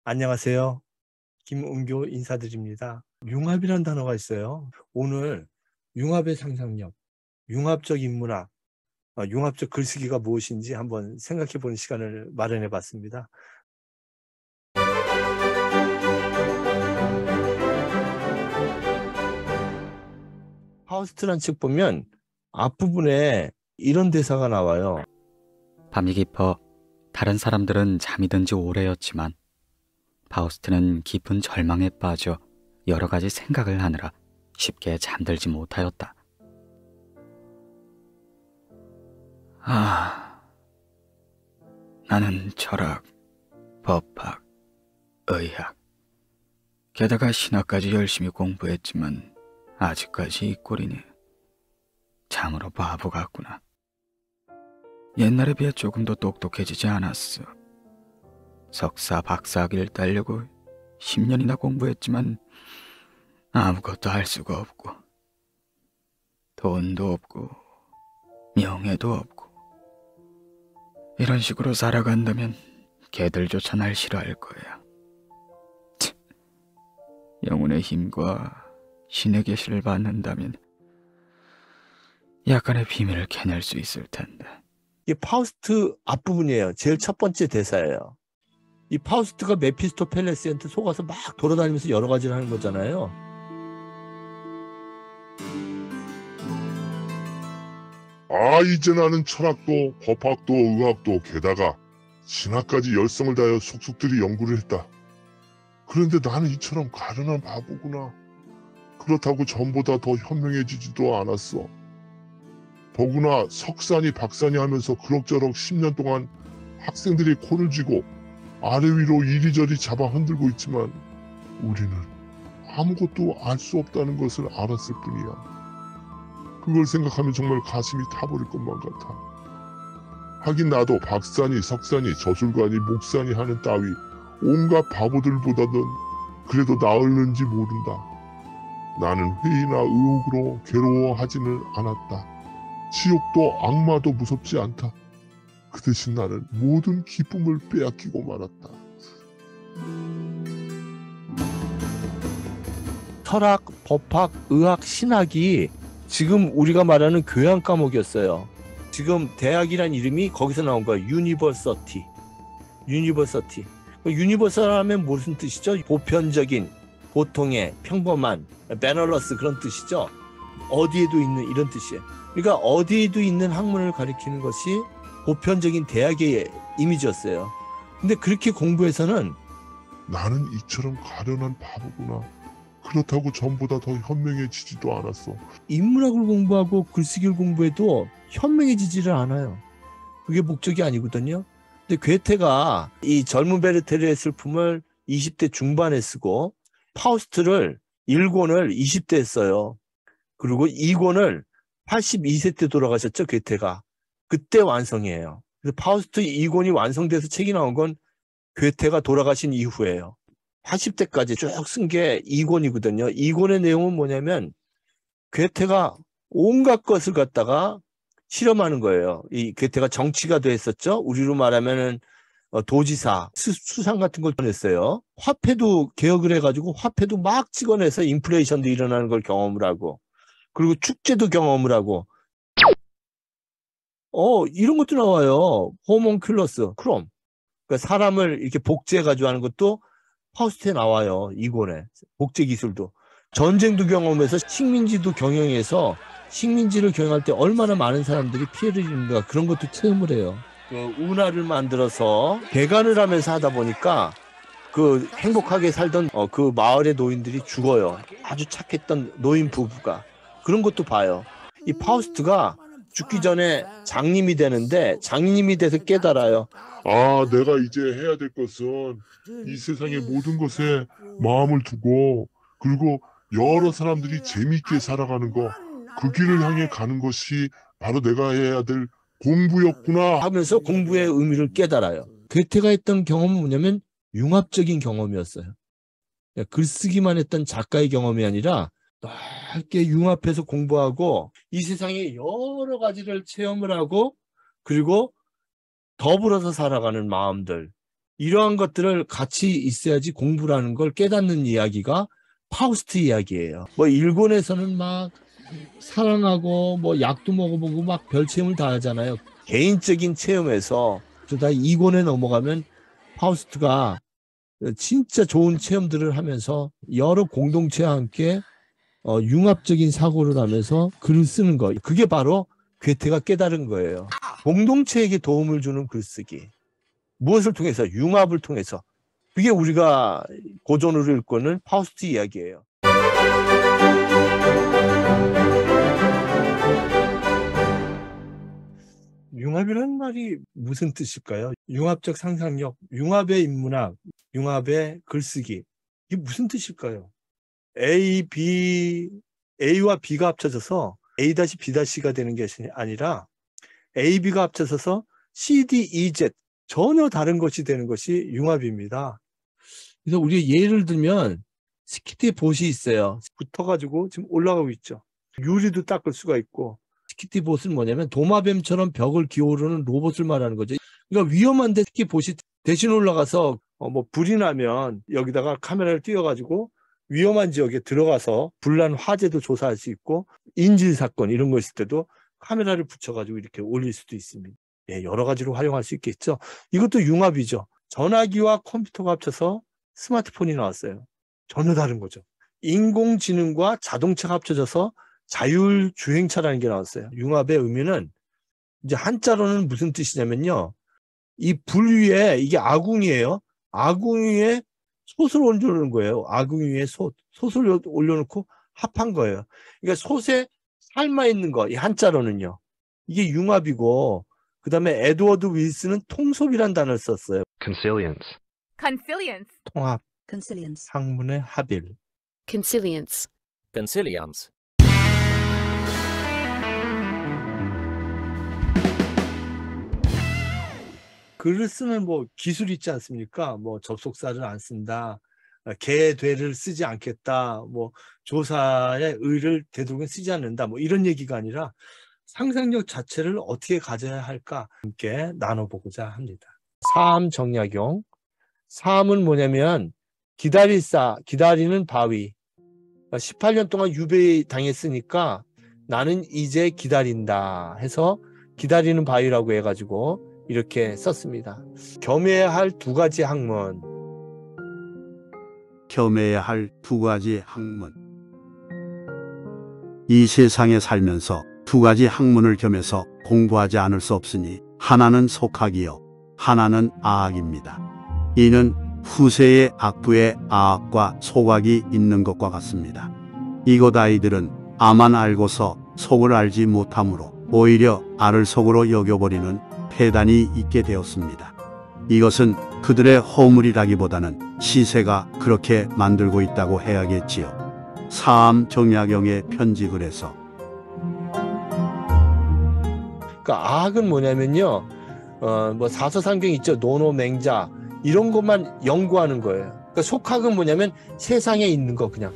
안녕하세요. 김은교 인사드립니다. 융합이라는 단어가 있어요. 오늘 융합의 상상력, 융합적 인문학, 융합적 글쓰기가 무엇인지 한번 생각해 보는 시간을 마련해 봤습니다. 파우스트란 책 보면 앞부분에 이런 대사가 나와요. 밤이 깊어 다른 사람들은 잠이 든 지 오래였지만 파우스트는 깊은 절망에 빠져 여러 가지 생각을 하느라 쉽게 잠들지 못하였다. 나는 철학, 법학, 의학, 게다가 신학까지 열심히 공부했지만 아직까지 이 꼴이니 참으로 바보 같구나. 옛날에 비해 조금 더 똑똑해지지 않았어. 석사, 박사학위를 따려고 10년이나 공부했지만 아무것도 할 수가 없고 돈도 없고 명예도 없고 이런 식으로 살아간다면 걔들조차 날 싫어할 거야. 영혼의 힘과 신의 계시를 받는다면 약간의 비밀을 캐낼 수 있을 텐데. 이게 파우스트 앞부분이에요. 제일 첫 번째 대사예요. 이 파우스트가 메피스토펠레스한테 속아서 막 돌아다니면서 여러 가지를 하는 거잖아요. 이제 나는 철학도 법학도 의학도 게다가 신학까지 열성을 다하여 속속들이 연구를 했다. 그런데 나는 이처럼 가련한 바보구나. 그렇다고 전보다 더 현명해지지도 않았어. 더구나 석사니 박사니 하면서 그럭저럭 10년 동안 학생들이 코를 쥐고 아래 위로 이리저리 잡아 흔들고 있지만 우리는 아무것도 알 수 없다는 것을 알았을 뿐이야. 그걸 생각하면 정말 가슴이 타버릴 것만 같아. 하긴 나도 박사니 석사니 저술가니 목사니 하는 따위 온갖 바보들보다는 그래도 나을는지 모른다. 나는 회의나 의혹으로 괴로워하지는 않았다. 지옥도 악마도 무섭지 않다. 그 대신 나는 모든 기쁨을 빼앗기고 말았다. 철학, 법학, 의학, 신학이 지금 우리가 말하는 교양 과목이었어요. 지금 대학이란 이름이 거기서 나온 거예요. 유니버시티. 유니버설 하면 무슨 뜻이죠? 보편적인, 보통의, 평범한, 베널러스 그런 뜻이죠. 어디에도 있는 이런 뜻이에요. 그러니까 어디에도 있는 학문을 가리키는 것이 보편적인 대학의 이미지였어요. 근데 그렇게 공부해서는 나는 이처럼 가련한 바보구나. 그렇다고 전보다 더 현명해지지도 않았어. 인문학을 공부하고 글쓰기를 공부해도 현명해지지를 않아요. 그게 목적이 아니거든요. 근데 괴테가 이 젊은 베르테르의 슬픔을 20대 중반에 쓰고 파우스트를 1권을 20대에 써요. 그리고 2권을 82세 때 돌아가셨죠, 괴테가. 그때 완성이에요. 그래서 파우스트 2권이 완성돼서 책이 나온 건 괴테가 돌아가신 이후예요. 80대까지 쭉 쓴 게 2권이거든요. 2권의 내용은 뭐냐면 괴테가 온갖 것을 갖다가 실험하는 거예요. 이 괴테가 정치가 됐었죠. 우리로 말하면은 도지사, 수상 같은 걸 보냈어요. 화폐도 개혁을 해가지고 화폐도 막 찍어내서 인플레이션도 일어나는 걸 경험을 하고, 그리고 축제도 경험을 하고, 이런 것도 나와요. 호몽큘러스, 크롬. 그러니까 사람을 이렇게 복제해가지고 하는 것도 파우스트에 나와요. 이권에 복제 기술도. 전쟁도 경험해서 식민지도 경영해서 식민지를 경영할 때 얼마나 많은 사람들이 피해를 입는가 그런 것도 체험을 해요. 그 운하를 만들어서 배관을 하면서 하다 보니까 그 행복하게 살던 그 마을의 노인들이 죽어요. 아주 착했던 노인 부부가. 그런 것도 봐요. 이 파우스트가 죽기 전에 장님이 되는데 장님이 돼서 깨달아요. 내가 이제 해야 될 것은 이 세상의 모든 것에 마음을 두고 그리고 여러 사람들이 재미있게 살아가는 거, 그 길을 향해 가는 것이 바로 내가 해야 될 공부였구나 하면서 공부의 의미를 깨달아요. 괴테가 했던 경험은 뭐냐면 융합적인 경험이었어요. 글쓰기만 했던 작가의 경험이 아니라 넓게 융합해서 공부하고 이 세상의 여러 가지를 체험을 하고 그리고 더불어서 살아가는 마음들, 이러한 것들을 같이 있어야지 공부라는 걸 깨닫는 이야기가 파우스트 이야기예요. 뭐 일본에서는 막 사랑하고 뭐 약도 먹어보고 막 별체험을 다 하잖아요. 개인적인 체험에서 다 2권에 넘어가면 파우스트가 진짜 좋은 체험들을 하면서 여러 공동체와 함께 융합적인 사고를 하면서 글을 쓰는 거. 그게 바로 괴테가 깨달은 거예요. 공동체에게 도움을 주는 글쓰기. 무엇을 통해서? 융합을 통해서. 그게 우리가 고전으로 읽고는 파우스트 이야기예요. 융합이라는 말이 무슨 뜻일까요? 융합적 상상력, 융합의 인문학, 융합의 글쓰기. 이게 무슨 뜻일까요? A와 B가 합쳐져서 A-B-C가 되는 게 아니라 A, B가 합쳐져서 C, D, E, Z 전혀 다른 것이 되는 것이 융합입니다. 그래서 우리가 예를 들면 스키트에 봇이 있어요. 붙어가지고 지금 올라가고 있죠. 유리도 닦을 수가 있고 스키트봇은 뭐냐면 도마뱀처럼 벽을 기어오르는 로봇을 말하는 거죠. 그러니까 위험한데 스키트봇이 대신 올라가서 뭐 불이 나면 여기다가 카메라를 띄워가지고 위험한 지역에 들어가서 불난 화재도 조사할 수 있고 인질 사건 이런 거 있을 때도 카메라를 붙여가지고 이렇게 올릴 수도 있습니다. 예, 여러 가지로 활용할 수 있겠죠. 이것도 융합이죠. 전화기와 컴퓨터가 합쳐서 스마트폰이 나왔어요. 전혀 다른 거죠. 인공지능과 자동차가 합쳐져서 자율주행차라는 게 나왔어요. 융합의 의미는 이제 한자로는 무슨 뜻이냐면요. 이 불 위에 이게 아궁이에요. 아궁 위에 솥을 올려놓는 거예요. 아궁 위에 솥을 올려놓고 합한 거예요. 그러니까 솥에 삶아 있는 거, 이 한자로는요. 이게 융합이고, 그 다음에 에드워드 윌슨은 통솔이라는 단어를 썼어요. Consilience. Consilience. 통합, Consilience. 학문의 합일. Consilience. Consilience. 글을 쓰는 뭐 기술 있지 않습니까? 뭐 접속사를 안 쓴다, 개되를 쓰지 않겠다, 뭐 조사의 의를 되도록은 쓰지 않는다, 뭐 이런 얘기가 아니라 상상력 자체를 어떻게 가져야 할까 함께 나눠보고자 합니다. 사암 정약용. 사암은 뭐냐면 기다리는 바위. 18년 동안 유배당했으니까 나는 이제 기다린다 해서 기다리는 바위라고 해가지고 이렇게 썼습니다. 겸해야 할 두 가지 학문. 겸해야 할 두 가지 학문. 이 세상에 살면서 두 가지 학문을 겸해서 공부하지 않을 수 없으니 하나는 속학이요 하나는 아학입니다. 이는 후세의 학부에 아학과 속학이 있는 것과 같습니다. 이곳 아이들은 아만 알고서 속을 알지 못하므로 오히려 알을 속으로 여겨버리는 폐단이 있게 되었습니다. 이것은 그들의 허물이라기보다는 시세가 그렇게 만들고 있다고 해야겠지요. 사암 정약용의 편지글에서. 그러니까 아학은 뭐냐면요, 뭐 사서상경 있죠, 노노맹자 이런 것만 연구하는 거예요. 그러니까 속학은 뭐냐면 세상에 있는 거 그냥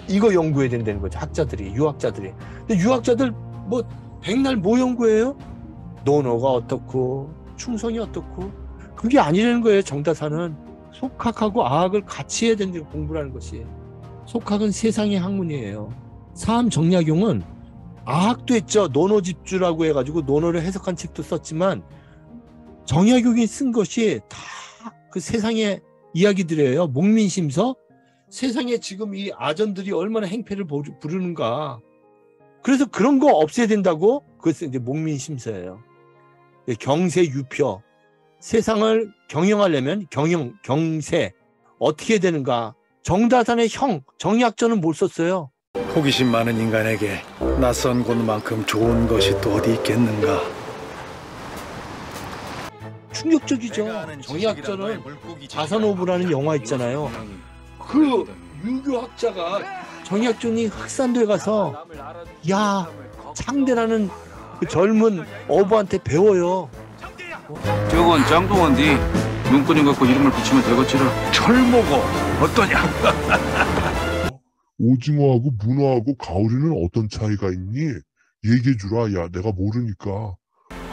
이거 연구해야 된다는 거죠. 학자들이, 유학자들이. 근데 유학자들 뭐 백날 뭐 연구해요? 노노가 어떻고 충성이 어떻고 그게 아니라는 거예요. 정다사는 속학하고 아학을 같이 해야 된다고 공부하는 것이. 속학은 세상의 학문이에요. 사암 정약용은 아학도 했죠. 노노집주라고 해가지고 노노를 해석한 책도 썼지만 정약용이 쓴 것이 다 그 세상의 이야기들이에요. 목민심서. 세상에 지금 이 아전들이 얼마나 행패를 부르는가. 그래서 그런 거 없애야 된다고. 그것은 이제 목민심서예요. 경세유표. 세상을 경영하려면 경세 어떻게 되는가. 정다산의 형 정약전은 뭘 썼어요? 호기심 많은 인간에게 낯선 곳만큼 좋은 것이 또 어디 있겠는가. 충격적이죠. 정약전은 자산오브라는 영화 있잖아요. 그 유교학자가 정약전이 흑산도에 가서 야 창대라는 그 젊은 어부한테 배워요. 저건 짱동원디 눈꺼님 갖고 이름을 붙이면 되겠지라. 철모고 어떠냐? 오징어하고 문어하고 가오리는 어떤 차이가 있니? 얘기해주라. 야, 내가 모르니까.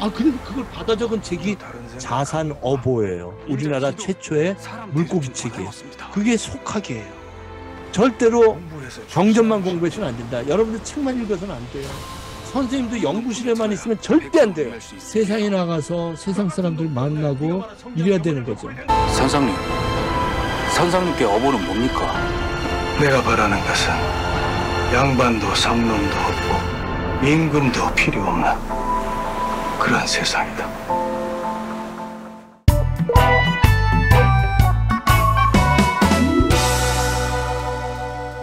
그리고 그걸 받아 적은 책이 자산 어보예요. 우리나라 최초의 물고기 책이에요. 그게 속학이에요. 절대로 경전만 공부해서는 안 된다. 여러분들 책만 읽어서는 안 돼요. 선생님도 연구실에만 있으면 절대 안 돼요. 세상에 나가서 세상 사람들 만나고 이래야 되는 거죠. 선상님께 어보는 뭡니까? 내가 바라는 것은 양반도 상놈도 없고 임금도 필요 없는 그런 세상이다.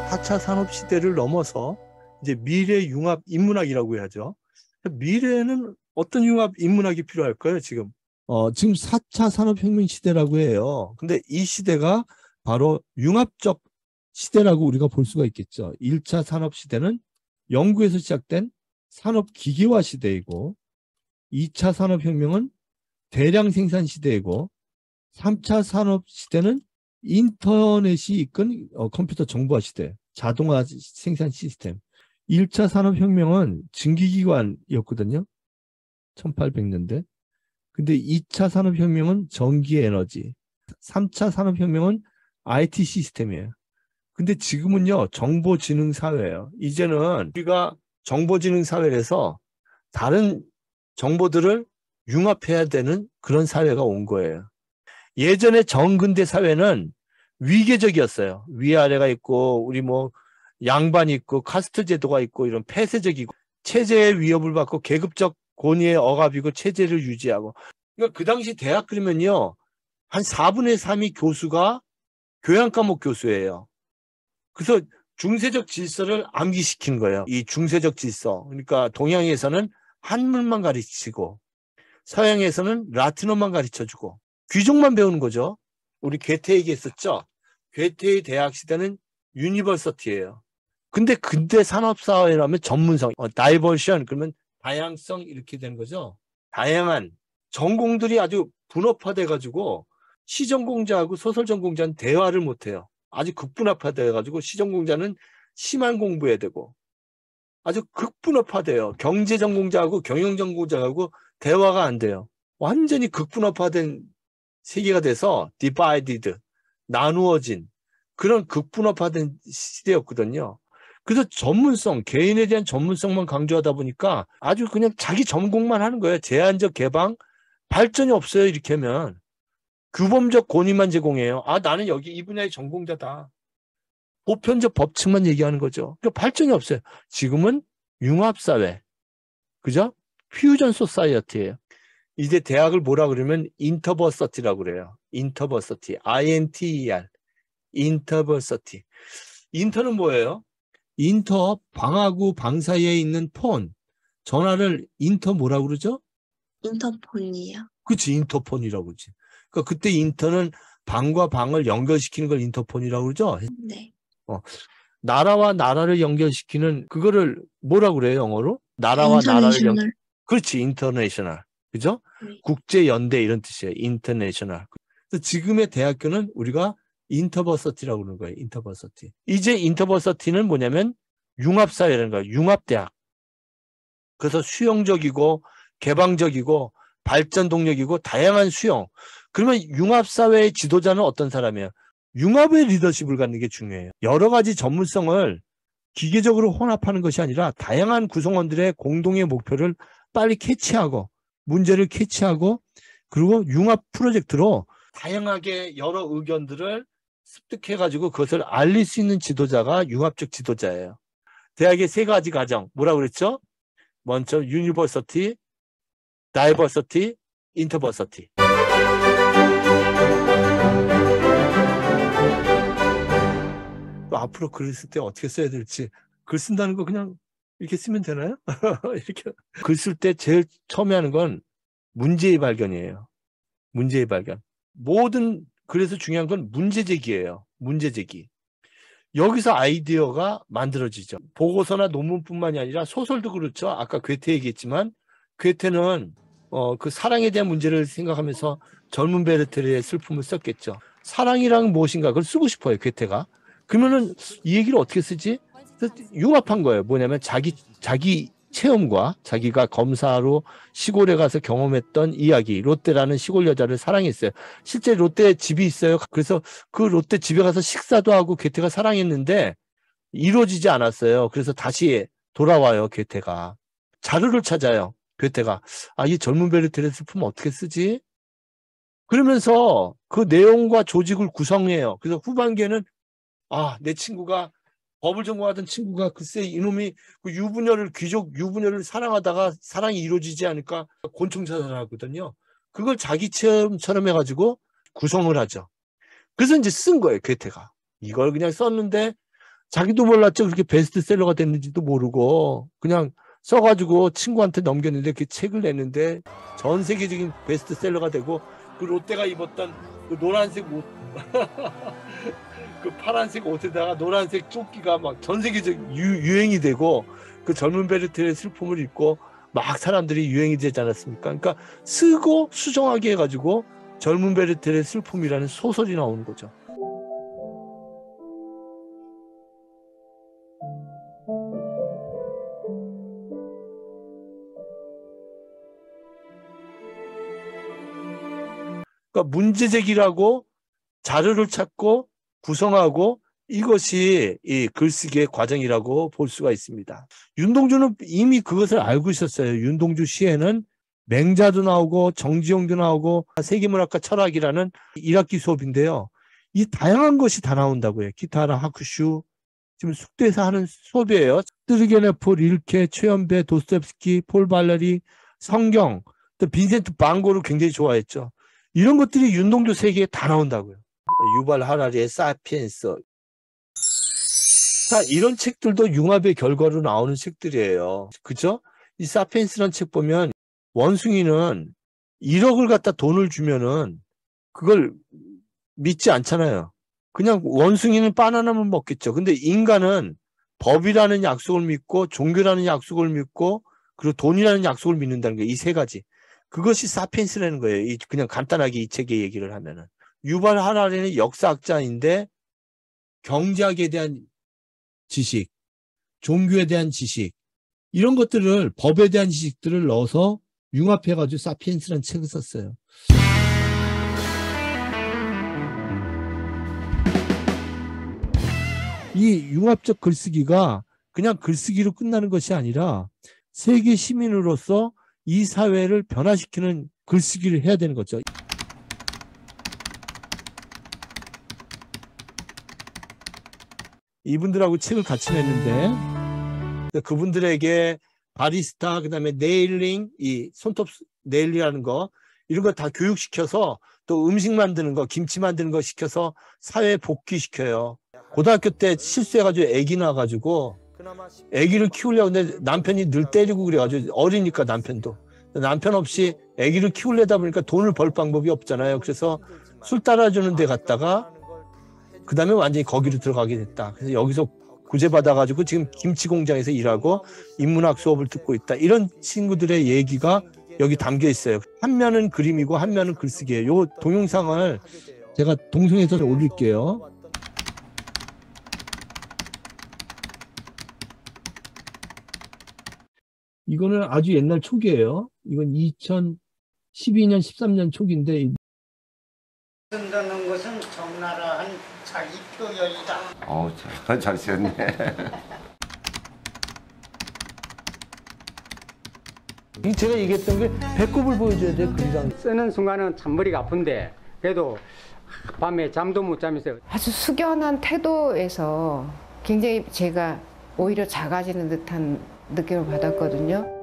4차 산업시대를 넘어서 이제 미래 융합 인문학이라고 해야죠. 미래에는 어떤 융합 인문학이 필요할까요, 지금? 지금 4차 산업혁명 시대라고 해요. 근데 이 시대가 바로 융합적 시대라고 우리가 볼 수가 있겠죠. 1차 산업시대는 연구에서 시작된 산업기계화 시대이고, 2차 산업혁명은 대량 생산 시대이고, 3차 산업시대는 인터넷이 이끈 컴퓨터 정보화 시대, 자동화 생산 시스템. 1차 산업혁명은 증기기관이었거든요. 1800년대. 근데 2차 산업혁명은 전기에너지, 3차 산업혁명은 IT 시스템이에요. 근데 지금은요, 정보지능 사회예요. 이제는 우리가 정보지능 사회에서 다른 정보들을 융합해야 되는 그런 사회가 온 거예요. 예전에 정근대 사회는 위계적이었어요. 위아래가 있고, 우리 양반이 있고, 카스트 제도가 있고, 이런 폐쇄적이고, 체제의 위협을 받고, 계급적 권위의 억압이고, 체제를 유지하고. 그러니까 그 당시 대학 그러면요, 한 4분의 3이 교수가 교양 과목 교수예요. 그래서 중세적 질서를 암기시킨 거예요. 이 중세적 질서. 그러니까 동양에서는 한문만 가르치고, 서양에서는 라틴어만 가르쳐주고, 귀족만 배우는 거죠. 우리 괴테 얘기했었죠. 괴테의 대학 시대는 유니버시티예요. 근데 근대 산업사회라면 전문성, 다이버션, 그러면 다양성 이렇게 되는 거죠. 다양한 전공들이 아주 분업화돼가지고 시전공자하고 소설전공자는 대화를 못해요. 아주 극분업화돼가지고 시전공자는 시만 공부해야 되고 아주 극분업화돼요. 경제전공자하고 경영전공자하고 대화가 안 돼요. 완전히 극분업화된 세계가 돼서 divided, 나누어진 그런 극분업화된 시대였거든요. 그래서 전문성, 개인에 대한 전문성만 강조하다 보니까 아주 그냥 자기 전공만 하는 거예요. 제한적 개방, 발전이 없어요. 이렇게 하면. 규범적 권위만 제공해요. 나는 여기 이 분야의 전공자다. 보편적 법칙만 얘기하는 거죠. 그러니까 발전이 없어요. 지금은 융합사회. 그죠? 퓨전 소사이어티예요. 이제 대학을 뭐라 그러면 인터버시티라고 그래요. 인터버시티. INTER. 인터버시티. 인터는 뭐예요? 인터, 방하고 방 사이에 있는 폰. 전화를 인터 뭐라고 그러죠? 인터폰이요. 그치, 인터폰이라고 그러지. 그러니까 그때 인터는 방과 방을 연결시키는 걸 인터폰이라고 그러죠? 네. 나라와 나라를 연결시키는 그거를 뭐라고 그래요, 영어로? 나라와 나라를 그렇지, 인터내셔널. 그죠? 네. 국제연대 이런 뜻이에요. 인터내셔널. 그래서 지금의 대학교는 우리가 인터버시티라고 그러는 거예요. 인터버시티. 이제 인터버시티는 뭐냐면 융합사회라는 거예요. 융합대학. 그래서 수용적이고 개방적이고 발전 동력이고 다양한 수용. 그러면 융합사회의 지도자는 어떤 사람이에요? 융합의 리더십을 갖는 게 중요해요. 여러 가지 전문성을 기계적으로 혼합하는 것이 아니라 다양한 구성원들의 공동의 목표를 빨리 캐치하고 문제를 캐치하고 그리고 융합 프로젝트로 다양하게 여러 의견들을 습득해가지고 그것을 알릴 수 있는 지도자가 융합적 지도자예요. 대학의 세 가지 과정 뭐라고 그랬죠? 먼저 유니버시티, 다이버시티, 인터버시티. 또 앞으로 글을 쓸 때 어떻게 써야 될지 글 쓴다는 거 그냥 이렇게 쓰면 되나요? 이렇게 글 쓸 때 제일 처음에 하는 건 문제의 발견이에요. 문제의 발견. 그래서 중요한 건 문제 제기예요. 문제 제기. 여기서 아이디어가 만들어지죠. 보고서나 논문뿐만이 아니라 소설도 그렇죠. 아까 괴테 얘기했지만 괴테는 그 사랑에 대한 문제를 생각하면서 젊은 베르테르의 슬픔을 썼겠죠. 사랑이란 무엇인가 그걸 쓰고 싶어요. 괴테가. 그러면은 이 얘기를 어떻게 쓰지? 융합한 거예요. 뭐냐면 자기 체험과 자기가 검사로 시골에 가서 경험했던 이야기, 롯데라는 시골 여자를 사랑했어요. 실제 롯데 집이 있어요. 그래서 그 롯데 집에 가서 식사도 하고 괴테가 사랑했는데 이루어지지 않았어요. 그래서 다시 돌아와요, 괴테가. 자료를 찾아요, 괴테가. 아, 이 젊은 베르테르의 슬픔을 어떻게 쓰지? 그러면서 그 내용과 조직을 구성해요. 그래서 후반기에는 내 친구가 법을 전공하던 친구가 글쎄 이놈이 그 귀족 유부녀를 사랑하다가 사랑이 이루어지지 않을까 곤충 사살하거든요. 그걸 자기 체험처럼 해가지고 구성을 하죠. 그래서 이제 쓴 거예요, 괴테가. 이걸 그냥 썼는데 자기도 몰랐죠. 그렇게 베스트셀러가 됐는지도 모르고 그냥 써가지고 친구한테 넘겼는데 그 책을 냈는데 전 세계적인 베스트셀러가 되고 그 롯데가 입었던 그 노란색 옷 그 파란색 옷에다가 노란색 조끼가 막 전 세계적 유행이 되고 그 젊은 베르테르의 슬픔을 읽고 막 사람들이 유행이 되지 않았습니까? 그러니까 쓰고 수정하게 해가지고 젊은 베르테르의 슬픔이라는 소설이 나오는 거죠. 그러니까 문제 제기라고 자료를 찾고 구성하고 이것이 이 글쓰기의 과정이라고 볼 수가 있습니다. 윤동주는 이미 그것을 알고 있었어요. 윤동주 시에는 맹자도 나오고 정지용도 나오고 세계문학과 철학이라는 1학기 수업인데요. 이 다양한 것이 다 나온다고요. 기타라, 하쿠슈, 지금 숙대에서 하는 수업이에요. 뜨르게네프, 릴케, 최연배, 도스토옙스키, 폴 발레리, 성경, 또 빈센트 반고를 굉장히 좋아했죠. 이런 것들이 윤동주 세계에 다 나온다고요. 유발 하라리의 사피엔스. 자, 이런 책들도 융합의 결과로 나오는 책들이에요. 그죠? 이 사피엔스라는 책 보면 원숭이는 1억을 갖다 돈을 주면은 그걸 믿지 않잖아요. 그냥 원숭이는 바나나만 먹겠죠. 근데 인간은 법이라는 약속을 믿고 종교라는 약속을 믿고 그리고 돈이라는 약속을 믿는다는 거예요. 이 세 가지. 그것이 사피엔스라는 거예요. 그냥 간단하게 이 책의 얘기를 하면은. 유발 하라리는 역사학자인데 경제학에 대한 지식, 종교에 대한 지식, 이런 것들을 법에 대한 지식들을 넣어서 융합해가지고 사피엔스라는 책을 썼어요. 이 융합적 글쓰기가 그냥 글쓰기로 끝나는 것이 아니라 세계 시민으로서 이 사회를 변화시키는 글쓰기를 해야 되는 거죠. 이분들하고 책을 같이 냈는데 그분들에게 바리스타, 그다음에 네일링, 이 손톱 네일이라는 거 이런 거 다 교육시켜서 또 음식 만드는 거, 김치 만드는 거 시켜서 사회에 복귀시켜요. 고등학교 때 실수해가지고 아기 낳아가지고 아기를 키우려고 했는데 남편이 늘 때리고 그래가지고 어리니까 남편도. 남편 없이 아기를 키우려다 보니까 돈을 벌 방법이 없잖아요. 그래서 술 따라주는 데 갔다가 그 다음에 완전히 거기로 들어가게 됐다. 그래서 여기서 구제받아가지고 지금 김치 공장에서 일하고 인문학 수업을 듣고 있다. 이런 친구들의 얘기가 여기 담겨 있어요. 한 면은 그림이고 한 면은 글쓰기예요. 요 동영상을 제가 동영상에서 올릴게요. 이거는 아주 옛날 초기예요. 이건 2012년, 13년 초기인데 쓴다는 것은 적나라한 자기 표현이다. 잘 쓰였네. 제가 얘기했던 게 배꼽을 보여줘야 돼요. 그리랑 쓰는 순간은 참 머리가 아픈데 그래도 밤에 잠도 못 자면서 아주 숙연한 태도에서 굉장히 제가 오히려 작아지는 듯한 느낌을 받았거든요.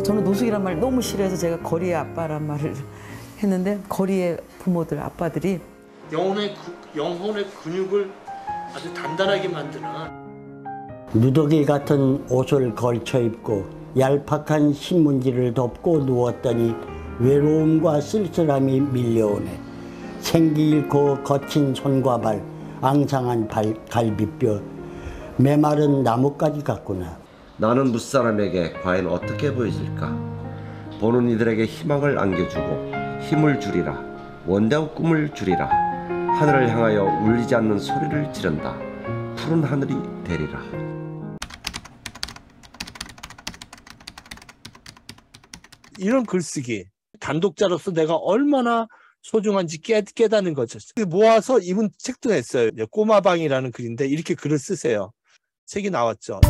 저는 노숙이란 말 너무 싫어해서 제가 거리의 아빠란 말을 했는데 거리의 부모들, 아빠들이 영혼의 근육을 아주 단단하게 만드는 누더기 같은 옷을 걸쳐 입고 얄팍한 신문지를 덮고 누웠더니 외로움과 쓸쓸함이 밀려오네. 생기 잃고 거친 손과 발, 앙상한 갈비뼈, 메마른 나뭇가지 같구나. 나는 무사람에게 과연 어떻게 보여질까? 보는 이들에게 희망을 안겨주고 힘을 주리라. 원대한 꿈을 주리라. 하늘을 향하여 울리지 않는 소리를 지른다. 푸른 하늘이 되리라. 이런 글쓰기, 단독자로서 내가 얼마나 소중한지 깨닫는 거죠. 모아서 이분 책도 냈어요. 꼬마방이라는 글인데 이렇게 글을 쓰세요. 책이 나왔죠.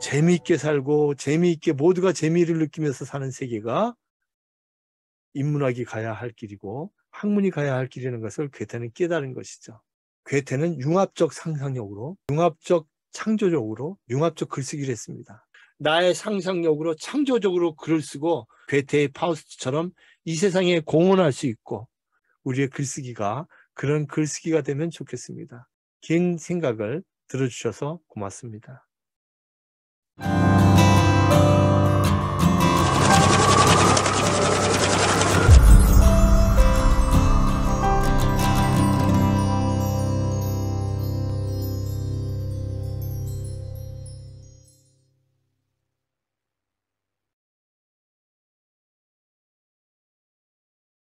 재미있게 살고 재미있게 모두가 재미를 느끼면서 사는 세계가 인문학이 가야 할 길이고 학문이 가야 할 길이라는 것을 괴테는 깨달은 것이죠. 괴테는 융합적 상상력으로, 융합적 창조적으로, 융합적 글쓰기를 했습니다. 나의 상상력으로 창조적으로 글을 쓰고 괴테의 파우스트처럼 이 세상에 공헌할 수 있고 우리의 글쓰기가 그런 글쓰기가 되면 좋겠습니다. 긴 생각을 들어주셔서 고맙습니다.